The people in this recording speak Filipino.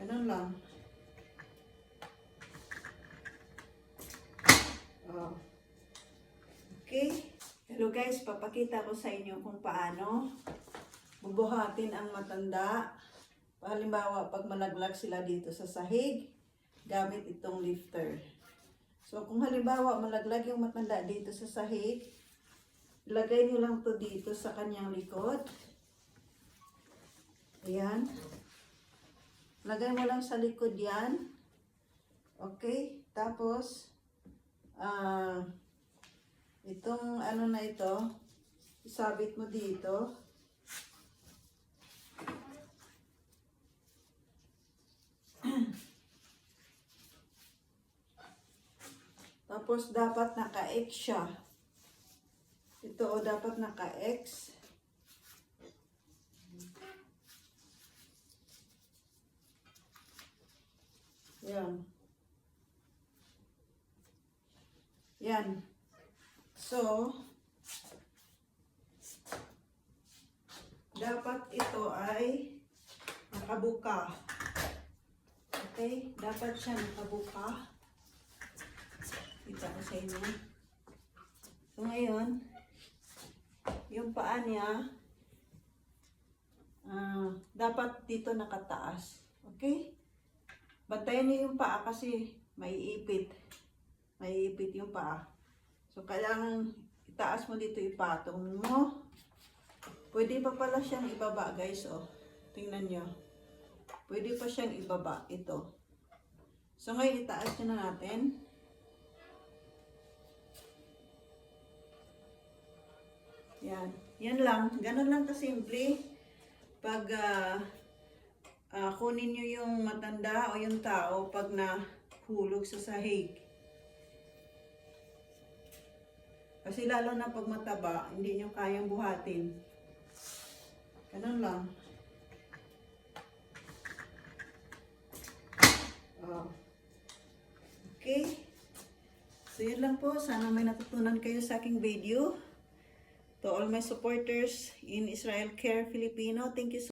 Ganun lang. Oh. Okay. Hello guys, papakita ko sa inyo kung paano bubuhatin ang matanda. Halimbawa, pag malaglag sila dito sa sahig, gamit itong lifter. So, kung halimbawa, malaglag yung matanda dito sa sahig, ilagay nyo lang to dito sa kanyang likod. Ayan. Lagay mo lang sa likod yan. Okay. Tapos, itong ano na ito, isabit mo dito. Tapos, dapat naka-X siya. Ito o, dapat naka-X. Yan. Yan. So, dapat ito ay nakabuka. Okay? Dapat siya nakabuka. Kita ko sa inyo. So, ngayon, yung paa niya, dapat dito nakataas. Okay? Bantayan niyo yung paa kasi maiipit. Maiipit yung paa. So, kailangan itaas mo dito, ipatong mo. Pwede pa pala siyang ibaba, guys. Oh, tingnan nyo. Pwede pa siyang ibaba. Ito. So, ngayon itaas nyo na natin. Yan. Yan lang. Ganun lang kasimple. Pag kunin nyo yung matanda o yung tao pag nahulog sa sahig. Kasi lalo na pag mataba, hindi nyo kayang buhatin. Ganun lang. Oh. Okay. So, yun lang po. Sana may natutunan kayo sa aking video. To all my supporters in Israel Care Filipino, thank you so much.